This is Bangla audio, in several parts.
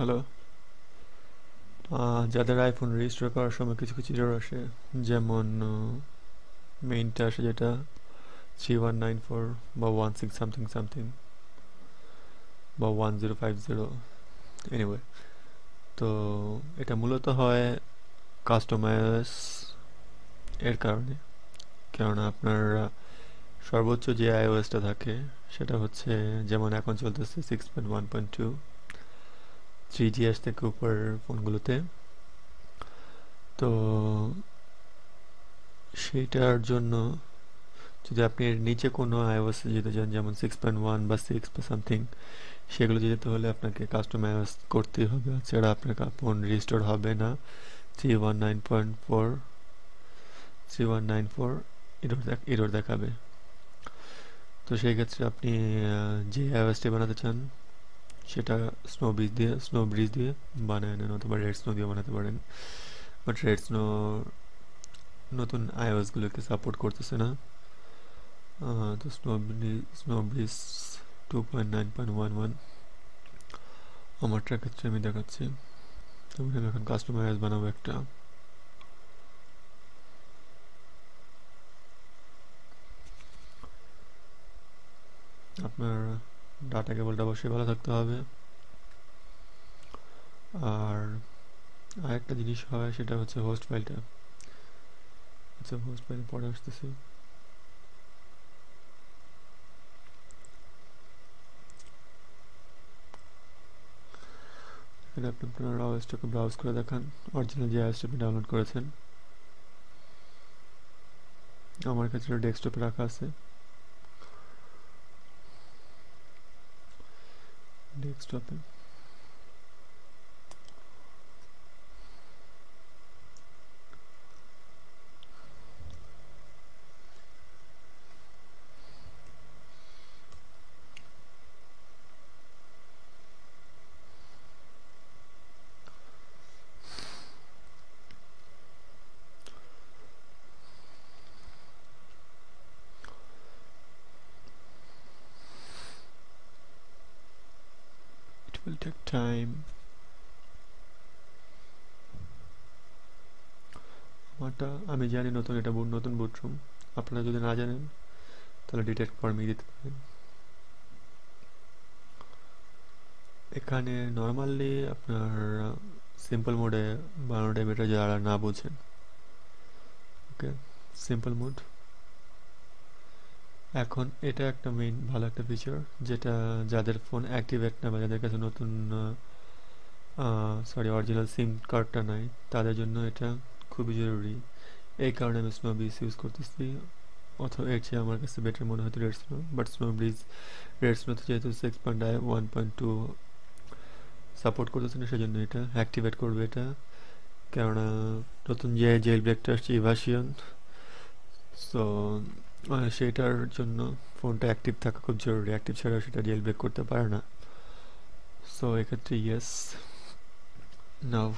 হ্যালো। যাদের আইফোন রেজিস্টার করার সময় কিছু কিছু এরর আসে, যেমন মেইনটা আসে যেটা 3194 বা 16 সামথিং সামথিং বা 1050, এনিওয়ে। তো এটা মূলত হয় কাস্টমাইজ এর কারণে। কেননা আপনার সর্বোচ্চ যে আইওএসটা থাকে সেটা হচ্ছে, যেমন এখন চলতেছে 6.1.2, 3GS থেকে উপর ফোনগুলোতে। তো সেইটার জন্য যদি আপনি এর নিচে কোনো আইওএস যেতে চান, যেমন 6.1 বা 6 বা সামথিং, সেগুলো যেতে হলে আপনাকে কাস্টম আইওএস করতেই হবে, ছাড়া আপনার ফোন রিস্টোর হবে না। 319.4, 3194 এরর দেখাবে। তো সেই ক্ষেত্রে আপনি যে আইওএসটি বানাতে চান সেটা স্নো ব্রিজ দিয়ে বানায় নেন, অথবা রেড স্নো দিয়ে বানাতে পারেন। বাট রেড স্নো নতুন আইওএসগুলোকে সাপোর্ট করতেছে না। তো স্নো ব্রিজ 2.9.11 আমারটার ক্ষেত্রে আমি দেখাচ্ছি। তো আমি এখন কাস্টমাইজ বানাবো একটা। আপনার ডাটা কেবলটা অবশ্যই ভালো থাকতে হবে। আর আরেকটা জিনিস হয়, সেটা হচ্ছে হোস্ট ফাইলটা। আচ্ছা, হোস্ট ফাইল পরে আসতেছি। এখানে আপনি আপনার আওএসটাকে ব্রাউজ করে দেখান, অরিজিনাল যে আওএসটা আপনি ডাউনলোড করেছেন। আমার ক্ষেত্রে ডেস্কটপে রাখা আছে। ডেস্কটপে ইট উইল টেক টাইম। আমারটা আমি জানি নতুন, এটা নতুন বুটরুম। আপনারা যদি না জানেন তাহলে ডিটেক্ট ফর্মে দিতে পারেন। এখানে নর্মালি আপনার সিম্পল মোডে বানানোটা বেটার, যারা না বোঝেন। ওকে, সিম্পল মোড। এখন এটা একটা মেইন ভালো একটা ফিচার, যেটা যাদের ফোন অ্যাক্টিভেট না বা যাদের কাছে নতুন অরিজিনাল সিম কার্ডটা নাই, তাদের জন্য এটা খুবই জরুরি। এই কারণে আমি স্নো ব্রিজ ইউজ করতেছি। অথবা এর চেয়ে আমার কাছে বেটার মনে হতো রেড স্নো, বাট রেড স্নোতে যেহেতু 6.1.2 সাপোর্ট করতেছে না, সেজন্য এটা অ্যাক্টিভেট করবে এটা। কেননা নতুন যে জেল ব্রেকটা আসছে ইভাসিয়ন, সো সেটার জন্য ফোনটা অ্যাক্টিভ থাকা খুব জরুরি। অ্যাক্টিভ ছাড়া সেটা জেল ব্রেক করতে পারে না। সো এক্ষেত্রে ইয়েস। নাও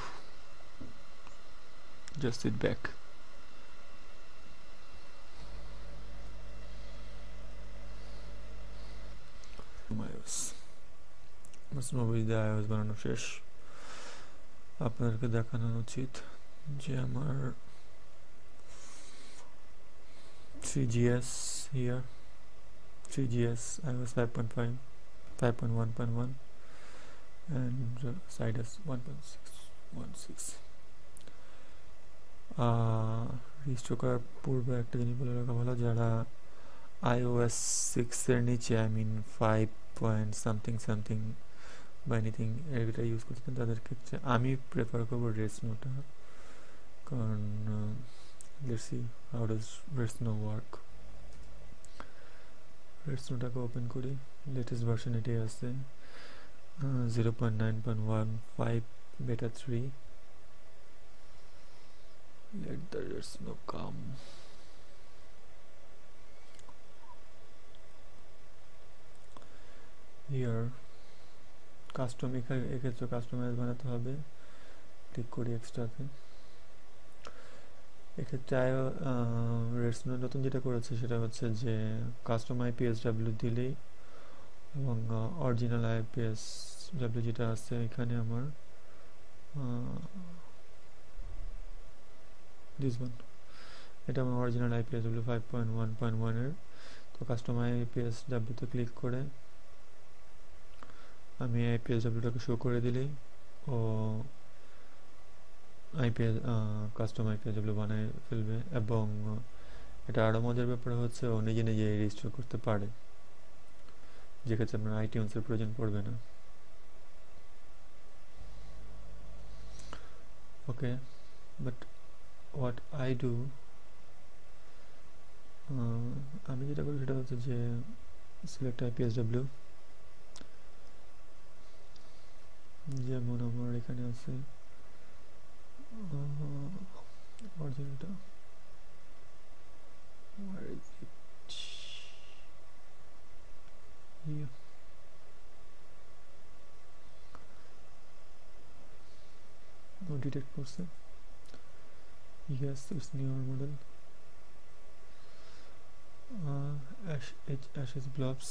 জাস্ট সিট ব্যাক। iOS স্নোবিজ দিয়ে iOS বানানো শেষ। আপনাদেরকে দেখানো উচিত যে আমার 3GS here, 3GS iOS 5.5, 5.1.1 and Sidus 1.616. Restore করার পূর্বে একটা জিনিস বলে রাখা ভালো, যারা iOS 6 এর নিচে, I mean 5 point something something বা এনিথিং এটা ইউজ করতেছেন, তাদের ক্ষেত্রে আমি প্রেফার করবো রেডস্নোটা। কারণ let's see how does Redsnow work. রেডস্নোটাকে ওপেন করি, লেটেস্ট ভার্সন এটাই আছে, 0.9.15 beta 3. Let the Redsnow come. Here custom, এক্ষেত্রে কাস্টমাইজ বানাতে হবে। ক্লিক করি এক্সট্রাতে। এক্ষেত্রে রেডস্নো নতুন যেটা করেছে সেটা হচ্ছে যে কাস্টম আইপিএসডাব্লিউ দিলেই এবং অরিজিনাল আইপিএস ডাব্লিউ যেটা আছে এখানে আমার দিস ওয়ান, এটা আমার অরিজিনাল আইপিএস ডাব্লিউ 5.1.1 এর। তো কাস্টম আইপিএস ডাব্লিউতে ক্লিক করে আমি আইপিএস ডাব্লিউটাকে শো করে দিলেই ও আইপিএস কাস্টম আইপিএস ডাব্লিউ বানায় ফেলবে। এবং এটা আরও মজার ব্যাপার হচ্ছে ও নিজে নিজে রেজিস্টার করতে পারে, যেক্ষেত্রে আপনার আইটিউন্সের প্রয়োজন পড়বে না। ওকে, বাট হোয়াট আই ডু, আমি যেটা করি সেটা হচ্ছে যে সিলেক্ট আইপিএস ডাব্লিউ, যেমন আমার এখানে আছে অরিজিনালটা, where is it? Here. No detect করছে, yes it's newer model, ashes blobs।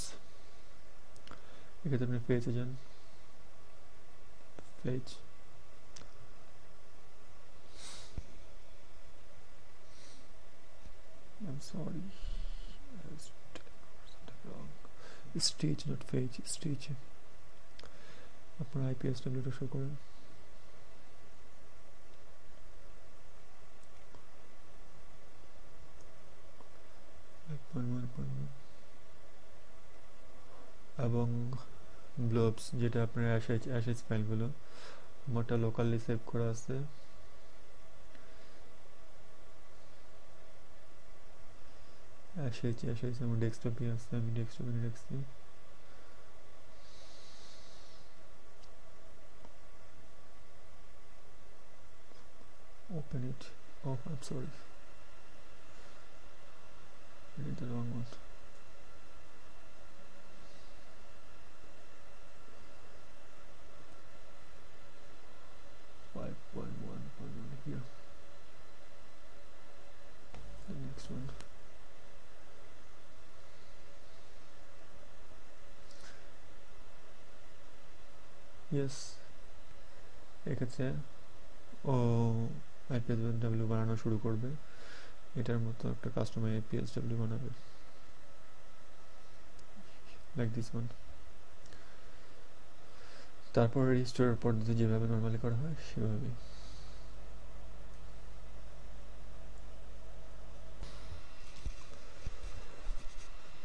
এক্ষেত্রে আপনি পেজে যান, page, I'm sorry, I was wrong, stage not page, stage। আপনার আইপিএস ডাব্লিউটা শো করেন, এবং ব্লবস যেটা আপনার অ্যাশেজ ফাইলগুলো আমারটা লোকালি সেভ করা আছে। অ্যাশেজ আমার ডেস্কটপে আছে, আমি ডেস্কটপে নিয়ে রাখছি। Open it. Oh, I'm sorry. I did the wrong one. 5.1.1 here. The next one. Yes. এক্ষেত্রে ও আইপিএস ডাব্লিউ বানানো শুরু করবে, এটার মতো একটা কাস্টমার আইপিএস ডাব্লিউ বানাবে, লাইক দিস ওয়ান। তারপর রেজিস্টার পদ্ধতি যেভাবে নর্মালি করা হয় সেভাবে।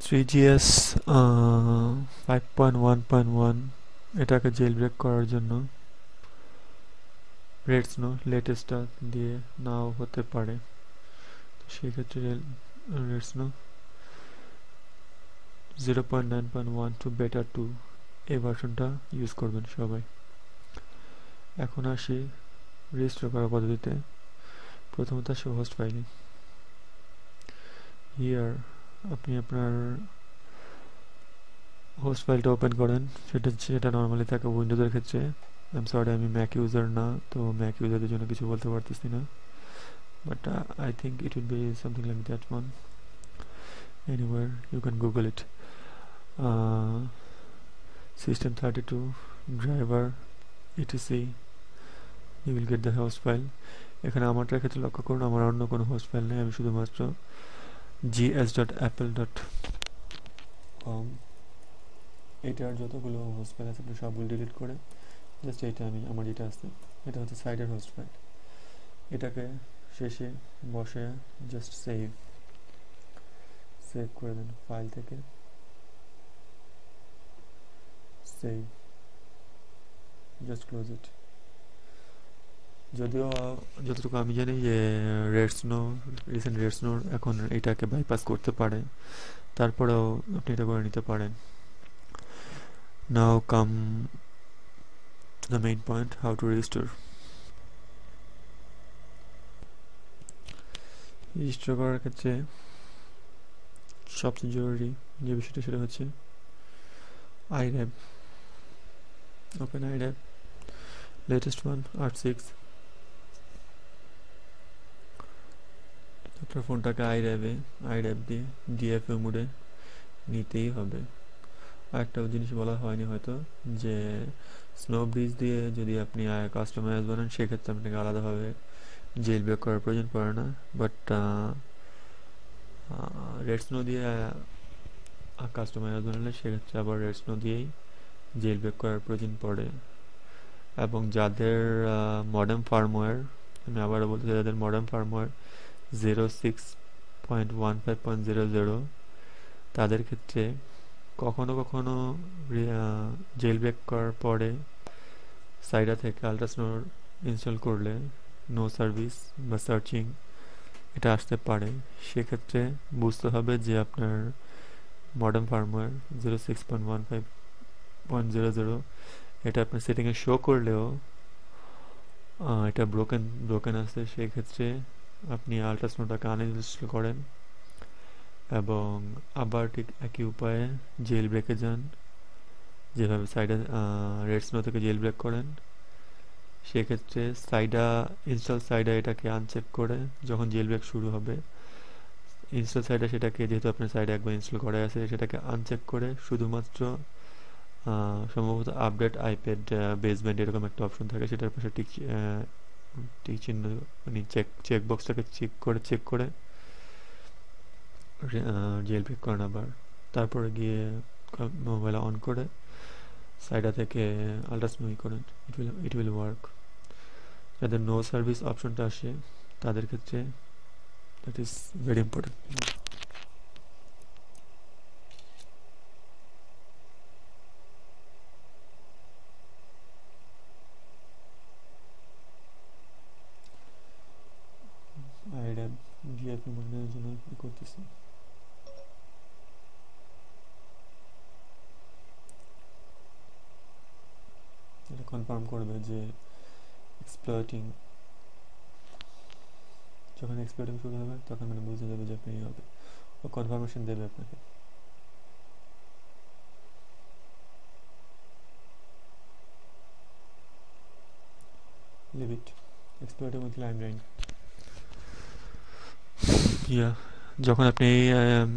থ্রিজিএস 5.1.1 এটাকে জেল ব্রেক করার জন্য রেড স্নো লেটেস্টটা দিয়ে নাও হতে পারে, তো সেক্ষেত্রে রেড স্নো 0.9.1 টু বেটা 2 এই ভার্সনটা ইউজ করবেন সবাই। এখন আসি রেজিস্টার করার পদ্ধতিতে। প্রথমত আসে হোস্ট ফাইলে, হিয়ার আপনি আপনার হোস্ট ফাইলটা ওপেন করেন, সেটা নর্মালি থাকে উইন্ডোজের ক্ষেত্রে। আই এম সরি, আমি ম্যাক ইউজার না, তো ম্যাক ইউজারদের জন্য কিছু বলতে পারতেছি না, but I think it would be something like that one. Anywhere you can Google it. System32 driver etc, you will get the host file. এখানে আমারটার ক্ষেত্রে লক্ষ্য করুন আমার অন্য কোনো হোস্ট ফাইল নেই, আমি শুধুমাত্র gs.apple.com এটার যতগুলো হোস্ট ফাইল আছে আপনি সবগুলো ডিলিট করে জাস্ট এটা আমার যেটা আছে এটা হচ্ছে সাইডের হোস্ট ফাইল, এটাকে শেষে বসে জাস্ট সেভ করে দেন ফাইল থেকে, সেভ, জাস্ট ক্লোজ ইট। যদিও যতটুকু আমি জানি যে রিসেন্ট রেড স্নো এখন এটাকে বাইপাস করতে পারে, তারপরেও আপনি এটা করে নিতে পারেন। নাও কাম the main point, how to register. Register করার ক্ষেত্রে সবচেয়ে জরুরি যে বিষয়টা সেটা হচ্ছে iRab, open iRab, latest one 8.6। আপনার ফোনটাকে iRab দিয়ে ডিএফএ মোডে নিতেই হবে, আরেকটা জিনিস বলা হয়নি হয়তো, যে স্নো ব্রিজ দিয়ে যদি আপনি কাস্টমাইজ বানান সেক্ষেত্রে আপনাকে আলাদাভাবে জেল ব্রেক করার প্রয়োজন পড়ে না। বাট রেড স্নো দিয়ে কাস্টমাইজ বানালে সেক্ষেত্রে আবার রেড স্নো দিয়েই জেল ব্রেক করার প্রয়োজন পড়ে। এবং যাদের মডার্ন ফার্মওয়্যার, আমি আবারও বলতে চাই, যাদের মডার্ন ফার্মওয়্যার 06.15.00, তাদের ক্ষেত্রে কখনো কখনো জেল ব্রেক করার পরে সাইডা থেকে আল্ট্রাসোনার ইনস্টল করলে নো সার্ভিস বা সার্চিং এটা আসতে পারে। সেক্ষেত্রে বুঝতে হবে যে আপনার মডার্ন ফার্মওয়্যার 06.15.00 এটা আপনার সেটিংয়ে শো করলেও এটা ব্রোকেন আছে। সেক্ষেত্রে আপনি আল্ট্রাসোনাটাকে আনইনস্টল করেন এবং আবার ঠিক একই উপায়ে জেল ব্রেকে যান, যেভাবে সাইডা রেড স্নো থেকে জেল ব্রেক করেন। সেক্ষেত্রে ইনস্টল সাইডা এটাকে আনচেক করে যখন জেল ব্রেক শুরু হবে, ইনস্টল সাইডা সেটাকে, যেহেতু আপনার সাইডে একবার ইনস্টল করা আছে, সেটাকে আনচেক করে শুধুমাত্র সম্ভবত আপডেট আইপ্যাড বেসব্যান্ড এরকম একটা অপশন থাকে, সেটার পাশে টিক চিহ্ন মানে চেক বক্সটাকে চেক করে জেল ব্রেক করেন আবার। তারপরে গিয়ে মোবাইল অন করে সাইডা থেকে আল্ট্রাসোনো করেন, ইট উইল ওয়ার্ক। যাদের নো সার্ভিস অপশনটা আসে তাদের ক্ষেত্রে দ্যাট ইজ ভেরি ইম্পর্টেন্ট। আইডা ডিএফ বানানোর জন্য করতেছি। এটা কনফার্ম করবে যে এক্সপ্লয়েটিং, যখন এক্সপ্লয়েটিং শুরু হবে তখন মানে বুঝে যাবে যে আপনি হবে, ও কনফার্মেশন দেবে আপনাকে। Leave it, এক্সপ্লয়েটিং with লাইমলাইন। ইয়া, যখন আপনি এই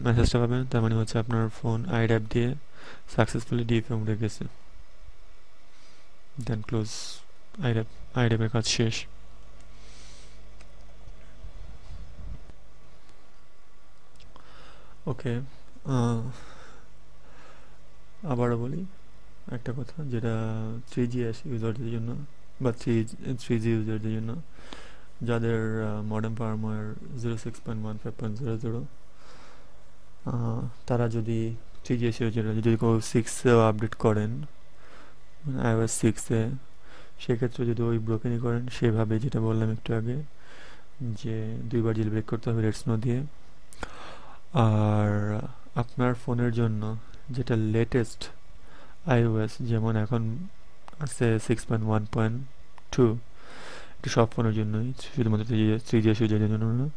মেসেজটা পাবেন তার মানে হচ্ছে আপনার ফোন আইড্যাপ দিয়ে সাকসেসফুলি ডিএফএম উঠে গেছে। দেন ক্লোজ আইড্যাপের কাজ শেষ। ওকে, আবারও বলি একটা কথা, যেটা 3GS ইউজারদের জন্য বা 3G ইউজারদের জন্য, যাদের মডার্ন ফার্মওয়্যার 06.15.00, তারা যদি 3GS ইউজাররা যদি কেউ 6-এও আপডেট করেন, iOS 6-এ, সেক্ষেত্রে যদি ওই ব্রোকেনই করেন সেভাবে যেটা বললাম একটু আগে, যে দুইবার জেল ব্রেক করতে হবে রেড স্নো দিয়ে। আর আপনার ফোনের জন্য যেটা লেটেস্ট iOS, যেমন এখন আছে 6.1.2, এটা সব ফোনের জন্যই, শুধুমাত্র 3GS ইউজারের জন্য না।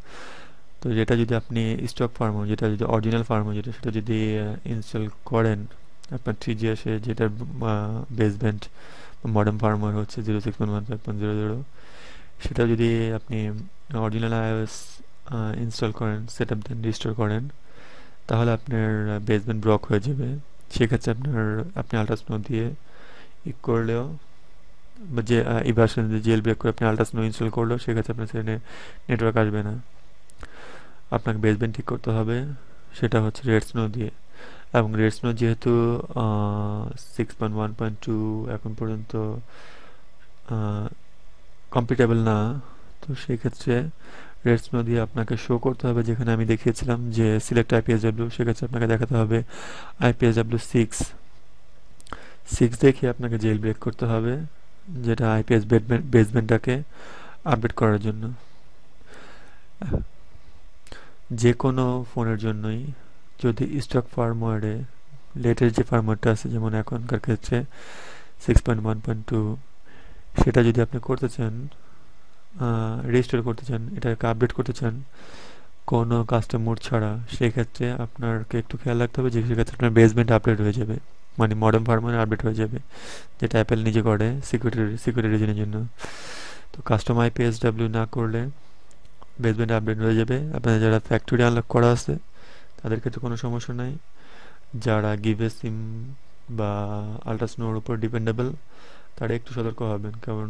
তো যেটা যদি আপনি স্টক ফার্মওয়্যার, যেটা যদি অরিজিনাল ফার্মওয়্যার যেটা, সেটা যদি ইনস্টল করেন আপনার 3GS-এ, যেটার বেসব্যান্ড মডার্ন ফার্মওয়্যার হচ্ছে 06.15.00, সেটা যদি আপনি অরিজিনাল iOS ইনস্টল করেন, সেট আপ দেন রিস্টোর করেন, তাহলে আপনার বেসব্যান্ড ব্লক হয়ে যাবে। সেক্ষেত্রে আপনি আল্ট্রাসোনো দিয়ে করলেও, বা যে এই ভার্সন জেল ব্রেক করে আপনি আল্ট্রাসোনো ইনস্টল করলেও সেক্ষেত্রে আপনার সেখানে নেটওয়ার্ক আসবে না। আপনাকে বেসব্যান্ড ঠিক করতে হবে, সেটা হচ্ছে রেড স্নো দিয়ে। এবং রেড স্নো যেহেতু 6.1.2 এখন পর্যন্ত কম্পিটেবল না, তো সেই ক্ষেত্রে রেড স্নো দিয়ে আপনাকে শো করতে হবে, যেখানে আমি দেখিয়েছিলাম যে সিলেক্ট IPSW, সেক্ষেত্রে আপনাকে দেখাতে হবে IPSW 6 দেখে আপনাকে জেল ব্রেক করতে হবে, যেটা IPS বেসব্যান্ডটাকে আপডেট করার জন্য। যে কোনো ফোনের জন্যই যদি স্টক ফার্মওয়্যারে লেটেস্ট যে ফার্মওয়্যারটা আছে, যেমন এখনকার ক্ষেত্রে 6.1.2, সেটা যদি আপনি করতে চান, রেজিস্টার করতে চান, এটাকে আপডেট করতে চান কোনো কাস্টম মোড ছাড়া, সেক্ষেত্রে আপনাকে একটু খেয়াল রাখতে হবে যে সেক্ষেত্রে আপনার বেসব্যান্ড আপডেট হয়ে যাবে, মানে মডার্ন ফার্মওয়্যার আপডেট হয়ে যাবে, যেটা অ্যাপেল নিজে করে সিকিউরিটি রিজনের জন্য। তো কাস্টম IPSW না করলে বেসব্যান্ড আপডেট হয়ে যাবে। আপনাদের যারা ফ্যাক্টরি আনলক করা আছে তাদের ক্ষেত্রে কোনো সমস্যা নাই। যারা গিভ এ সিম বা আল্ট্রা স্নোর উপর ডিপেন্ডেবল, তারা একটু সতর্ক হবেন, কারণ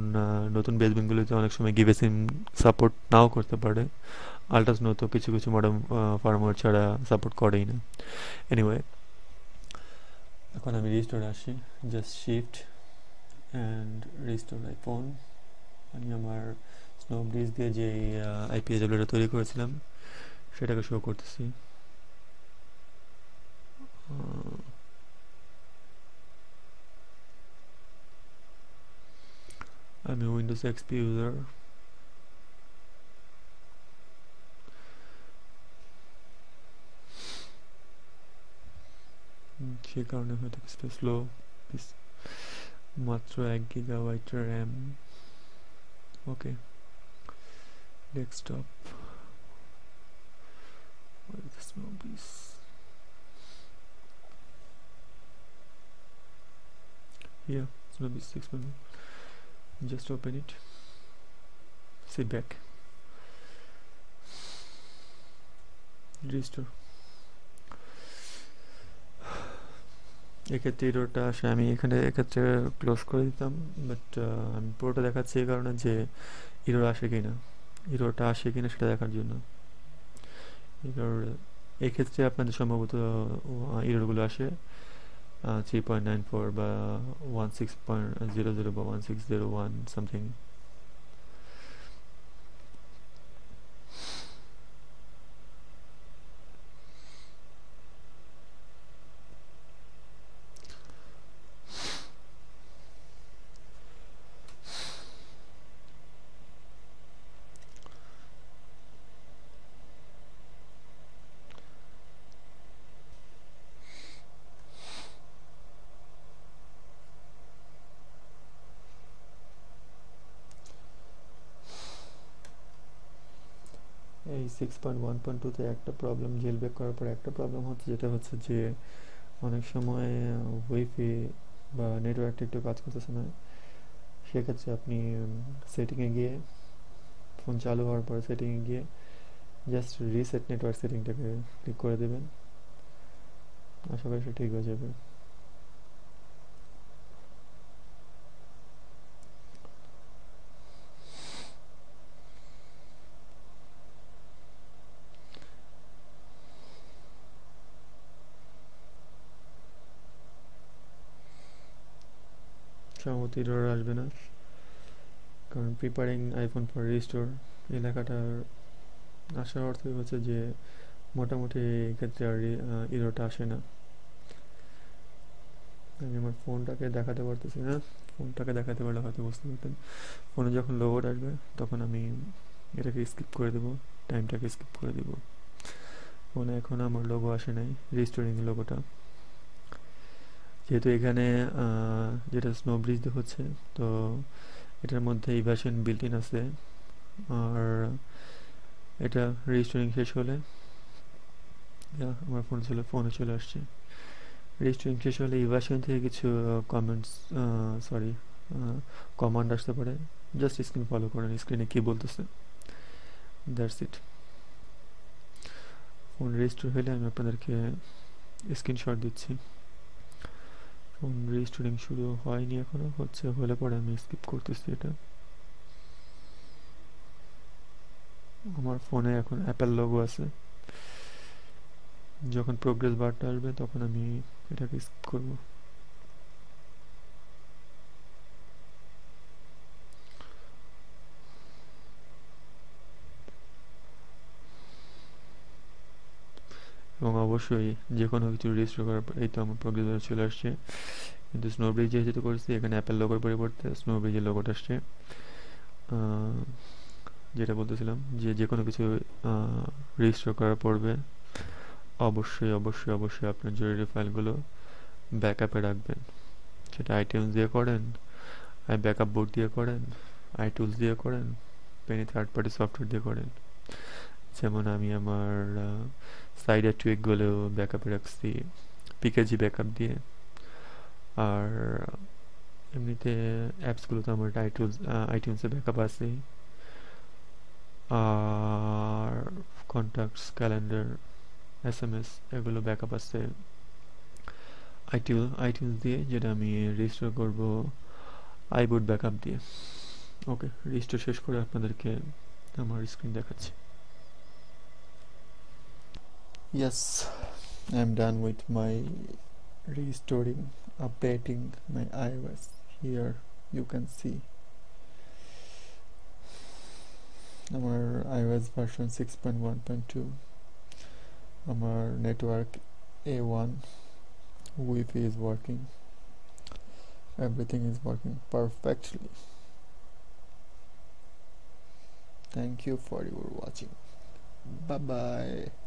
নতুন বেসমেন্টগুলিতে অনেক সময় গিভেসিম সাপোর্ট নাও করতে পারে। আল্ট্রা স্নো তো কিছু কিছু মডার্ন ফার্মওয়্যার ছাড়া সাপোর্ট করেই না। এনিওয়ে, এখন আমি রিস্টোরে আসি, just shift and restore iPhone. আমি আমার স্নো ব্রিজ দিয়ে যে আইপিএসডব্লিউটা তৈরি করেছিলাম সেটাকে শো করতেছি। আমি উইন্ডোজ এক্সপি ইউজার। সে কারণে হয়তো কিছুটা স্লো, মাত্র 1 GB RAM. Okay, desktop, snow bridge, yeah, snow bridge 6.1, just open it, sit back, restore। এক্ষেত্রে এররটা আসে, আমি এখানে এক্ষেত্রে ক্লোজ করে দিতাম, বাট আমি পুরোটা দেখাচ্ছি এই কারণে যে এরর আসে কিনা, এররটা আসে কিনা সেটা দেখার জন্য। এরর এক্ষেত্রে আপনাদের সম্ভবত এররগুলো আসে 3.94 বা 16.00 বা 1601 সামথিং। এই 6.1.2-তে একটা প্রবলেম, জেলব্রেক করার পর একটা প্রবলেম হচ্ছে, যেটা হচ্ছে যে অনেক সময় ওয়াইফাই বা নেটওয়ার্কটা একটু কাজ করতেছে না। সেক্ষেত্রে আপনি সেটিংয়ে গিয়ে, ফোন চালু হওয়ার পর সেটিংয়ে গিয়ে জাস্ট রিসেট নেটওয়ার্ক সেটিংটাকে ক্লিক করে দেবেন, আশা করি সেটা ঠিক হয়ে যাবে। সম্ভবত এরর আসবে না, কারণ প্রিপারিং আইফোন ফর রিস্টোর এই লেখাটার আসার অর্থই হচ্ছে যে মোটামুটি এক্ষেত্রে আর এররটা আসে না। আমি আমার ফোনটাকে দেখাতে পারতেছি না, ফোনটাকে দেখাতে পারলে হয়তো বুঝতে পারতেন। ফোনে যখন লোড আসবে তখন আমি এটাকে স্কিপ করে দেবো, টাইমটাকে স্কিপ করে দেবো। ফোনে এখন আমার লোগো আসে নাই, রিস্টোরিং লোগোটা, যেহেতু এখানে যেটা স্নো ব্রিজ হচ্ছে, তো এটার মধ্যে ইভাশন বিল্ট ইন আছে। আর এটা রেজিস্টারিং শেষ হলে, আমার ফোনে চলে আসছে, রেজিস্টারিং শেষ হলে ইভাশন থেকে কিছু কমেন্টস, সরি, কমান্ড আসতে পারে, জাস্ট স্ক্রিন ফলো করেন, স্ক্রিনে কি বলতেছে, দ্যাটস ইট। ফোন রেজিস্টার হলে আমি আপনাদেরকে স্ক্রিনশট দিচ্ছি। ফোন রেজিস্টারিং শুরু হয়নি এখনো, হচ্ছে, হলে পরে আমি স্কিপ করতেছি এটা। আমার ফোনে এখন অ্যাপেল লোগো আছে, যখন প্রোগ্রেস বারটা আসবে তখন আমি এটাকে স্কিপ করব। এবং অবশ্যই যে কোনো কিছু রেজিস্টার করার পর, এই তো আমার প্রোগ্রেস বার চলে আসছে, কিন্তু স্নো ব্রিজ যেহেতু করেছি এখানে অ্যাপেল লোগোর পরিবর্তে স্নো ব্রিজের লোগোটা আসছে। যেটা বলতেছিলাম যে যে কোনো কিছু রেজিস্টার করার পূর্বে অবশ্যই অবশ্যই অবশ্যই আপনার জরুরি ফাইলগুলো ব্যাকআপে রাখবেন, সেটা আইটিউনস দিয়ে করেন, ব্যাকআপ বোর্ড দিয়ে করেন, আইটুলস দিয়ে করেন, পেনি থার্ড পার্টি সফটওয়্যার দিয়ে করেন। যেমন আমি আমার সাইডের টুইকগুলোও ব্যাকআপে রাখছি পিকেজি ব্যাকআপ দিয়ে। আর এমনিতে অ্যাপসগুলো তো আমার আইটিউনসে ব্যাকআপ আছেই। আর কন্ট্যাক্টস, ক্যালেন্ডার, এসএমএস, এগুলো ব্যাকআপ আছে আইটিউনস দিয়ে, যেটা আমি রেজিস্টার করব আইবুট ব্যাকআপ দিয়ে। ওকে, রেজিস্টার শেষ করে আপনাদেরকে আমার স্ক্রিন দেখাচ্ছি। Yes, I'm done with my restoring, updating my iOS. Here you can see আমার iOS version 6.1.2, আমার network A1, Wi-Fi is working, everything is working perfectly. Thank you for your watching. Bye bye.